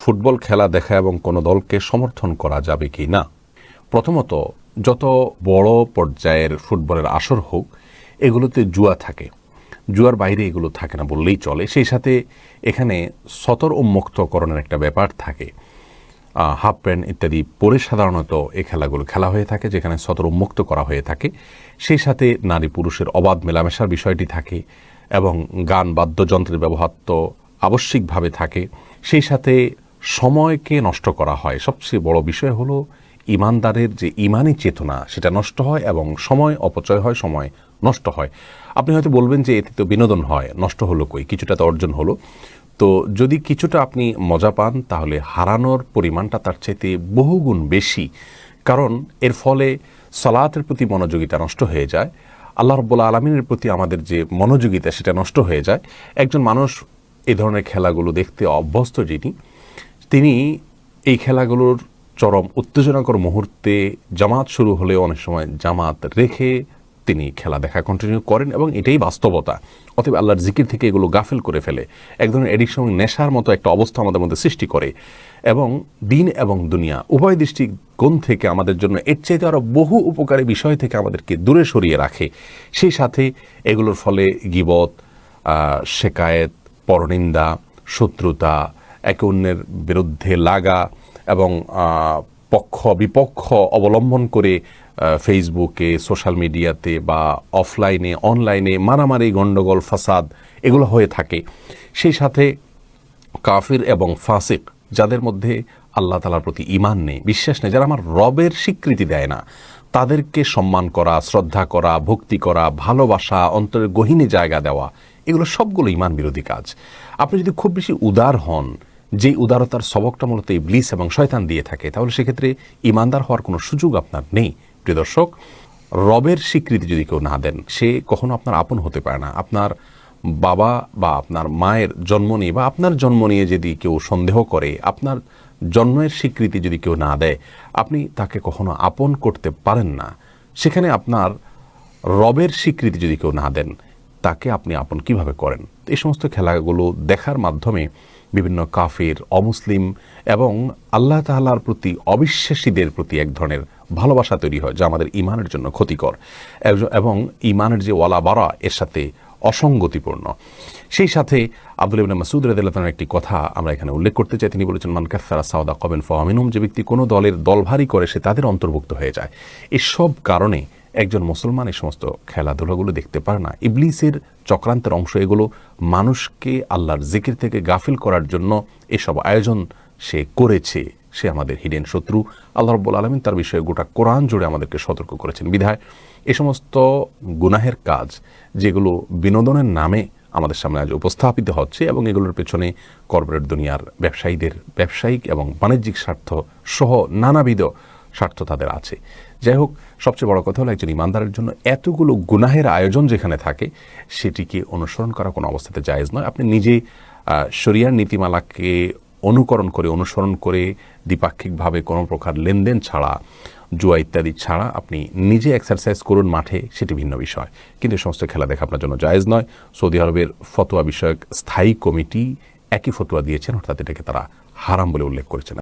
Football খেলা দেখা এবং কোনো দলকে সমর্থন করা যাবে কি না। প্রথমত, যত বড় পর্যায়ের ফুটবলের আসর হোক, এগুলোতে জুয়া থাকে। জুয়ার বাইরে এগুলো থাকে না বললেই চলে। সেই সাথে এখানে সতর উন্মুক্তকরণের একটা ব্যাপার থাকে। হাফ প্যান্ট ইত্যাদি পরে সাধারণত এই খেলাগুলো খেলা হয়ে থাকে, যেখানে সতর উন্মুক্ত করা হয়ে থাকে। সেই সাথে নারী পুরুষের অবাধ মেলামেশার বিষয়টি থাকে এবং গান বাদ্যযন্ত্রের ব্যবহার তো আবশ্যিকভাবে থাকে। সেই সাথে সময়কে নষ্ট করা হয়। সবচেয়ে বড় বিষয় হলো ইমানদারের যে ইমানি চেতনা, সেটা নষ্ট হয় এবং সময় অপচয় হয়, সময় নষ্ট হয়। আপনি হয়তো বলবেন যে এতে তো বিনোদন হয়, নষ্ট হলো কই, কিছুটা তো অর্জন হলো। তো যদি কিছুটা আপনি মজা পান, তাহলে হারানোর পরিমাণটা তার চাইতে বহুগুণ বেশি। কারণ এর ফলে সালাতের প্রতি মনোযোগিতা নষ্ট হয়ে যায়, আল্লাহ রাব্বুল আলামিনের প্রতি আমাদের যে মনোযোগিতা সেটা নষ্ট হয়ে যায়। একজন মানুষ এই ধরনের খেলাগুলো দেখতে অভ্যস্ত তিনি এই খেলাগুলোর চরম উত্তেজনাকর মুহূর্তে জামাত শুরু হলে অনেক সময় জামাত রেখে তিনি খেলা দেখা কন্টিনিউ করেন এবং এটাই বাস্তবতা। অতএব আল্লাহর জিকির থেকে এগুলো গাফেল করে ফেলে, এক ধরনের এডিকশন, নেশার মতো একটা অবস্থা আমাদের মধ্যে সৃষ্টি করে এবং দিন এবং দুনিয়া উভয় দৃষ্টিকোণ থেকে আমাদের জন্য এর চাইতে আরও বহু উপকারী বিষয় থেকে আমাদেরকে দূরে সরিয়ে রাখে। সেই সাথে এগুলোর ফলে গীবত, শেকায়েত, পরনিন্দা, শত্রুতা, একে অন্যের বিরুদ্ধে লাগা এবং পক্ষ বিপক্ষ অবলম্বন করে ফেসবুকে, সোশ্যাল মিডিয়াতে বা অফলাইনে অনলাইনে মারামারি, গণ্ডগোল, ফাসাদ এগুলো হয়ে থাকে। সেই সাথে কাফির এবং ফাসিক, যাদের মধ্যে আল্লাহ তাআলার প্রতি ঈমান নেই, বিশ্বাস নেই, যারা আমার রবের স্বীকৃতি দেয় না, তাদেরকে সম্মান করা, শ্রদ্ধা করা, ভক্তি করা, ভালোবাসা, অন্তরের গহীনে জায়গা দেওয়া, এগুলো সবগুলো ঈমান বিরোধী কাজ। আপনি যদি খুব বেশি উদার হন, যেই উদারতার সবকটা মূলত ইবলিস এবং শয়তান দিয়ে থাকে, তাহলে সেক্ষেত্রে ঈমানদার হওয়ার কোনো সুযোগ আপনার নেই। প্রিয় দর্শক, রবের স্বীকৃতি যদি কেউ না দেন, সে কখনো আপনার আপন হতে পারে না। আপনার বাবা বা আপনার মায়ের জন্ম নিয়ে বা আপনার জন্ম নিয়ে যদি কেউ সন্দেহ করে, আপনার জন্মের স্বীকৃতি যদি কেউ না দেয়, আপনি তাকে কখনো আপন করতে পারেন না। সেখানে আপনার রবের স্বীকৃতি যদি কেউ না দেন, তাকে আপনি আপন কিভাবে করেন? এই সমস্ত খেলাগুলো দেখার মাধ্যমে বিভিন্ন কাফির, অমুসলিম এবং আল্লাহ তাআলার প্রতি অবিশ্বাসীদের প্রতি এক ধরনের ভালোবাসা তৈরি হয়, যা আমাদের ঈমানের জন্য ক্ষতিকর এবং ঈমানের যে ওয়ালা বারা, এর সাথে অসঙ্গতিপূর্ণ। সেই সাথে আব্দুল্লাহ ইবনে মাসউদ রাদিয়াল্লাহু তাআলার একটি কথা আমরা এখানে উল্লেখ করতে চাই। তিনি বলেছেন, মান কাসসারা সাওদা কওমিন ফাহুয়া মিনহুম, যে ব্যক্তি কোনো দলের দলভারী করে সে তাদের অন্তর্ভুক্ত হয়ে যায়। এসব কারণে একজন মুসলমান এই সমস্ত খেলাধুলাগুলো দেখতে পারে না। ইবলিসের চক্রান্তের অংশ এগুলো। মানুষকে আল্লাহর জিকির থেকে গাফিল করার জন্য এসব আয়োজন সে করেছে। সে আমাদের হিডেন শত্রু। আল্লাহ রাব্বুল আলামিন তার বিষয়ে গোটা কোরআন জুড়ে আমাদেরকে সতর্ক করেছেন। বিধায় এ সমস্ত গুনাহের কাজ, যেগুলো বিনোদনের নামে আমাদের সামনে আজ উপস্থাপিত হচ্ছে এবং এগুলোর পেছনে কর্পোরেট দুনিয়ার ব্যবসায়ীদের ব্যবসায়িক এবং বাণিজ্যিক স্বার্থ সহ নানাবিধ স্বার্থ তাদের আছে। যাই হোক, সবচেয়ে বড় কথা হলো একজন ইমানদারের জন্য এতগুলো গুনাহের আয়োজন যেখানে থাকে, সেটিকে অনুসরণ করা কোনো অবস্থাতে জায়েজ নয়। আপনি নিজে শরিয়ার নীতিমালাকে অনুসরণ করে দ্বিপাক্ষিকভাবে কোনো প্রকার লেনদেন ছাড়া, জুয়া ইত্যাদি ছাড়া আপনি নিজে এক্সারসাইজ করুন মাঠে, সেটি ভিন্ন বিষয়। কিন্তু এই সমস্ত খেলা দেখা আপনার জন্য জায়েজ নয়। সৌদি আরবের ফতোয়া বিষয়ক স্থায়ী কমিটি একই ফতোয়া দিয়েছেন, অর্থাৎ এটাকে তারা হারাম বলে উল্লেখ করেছেন।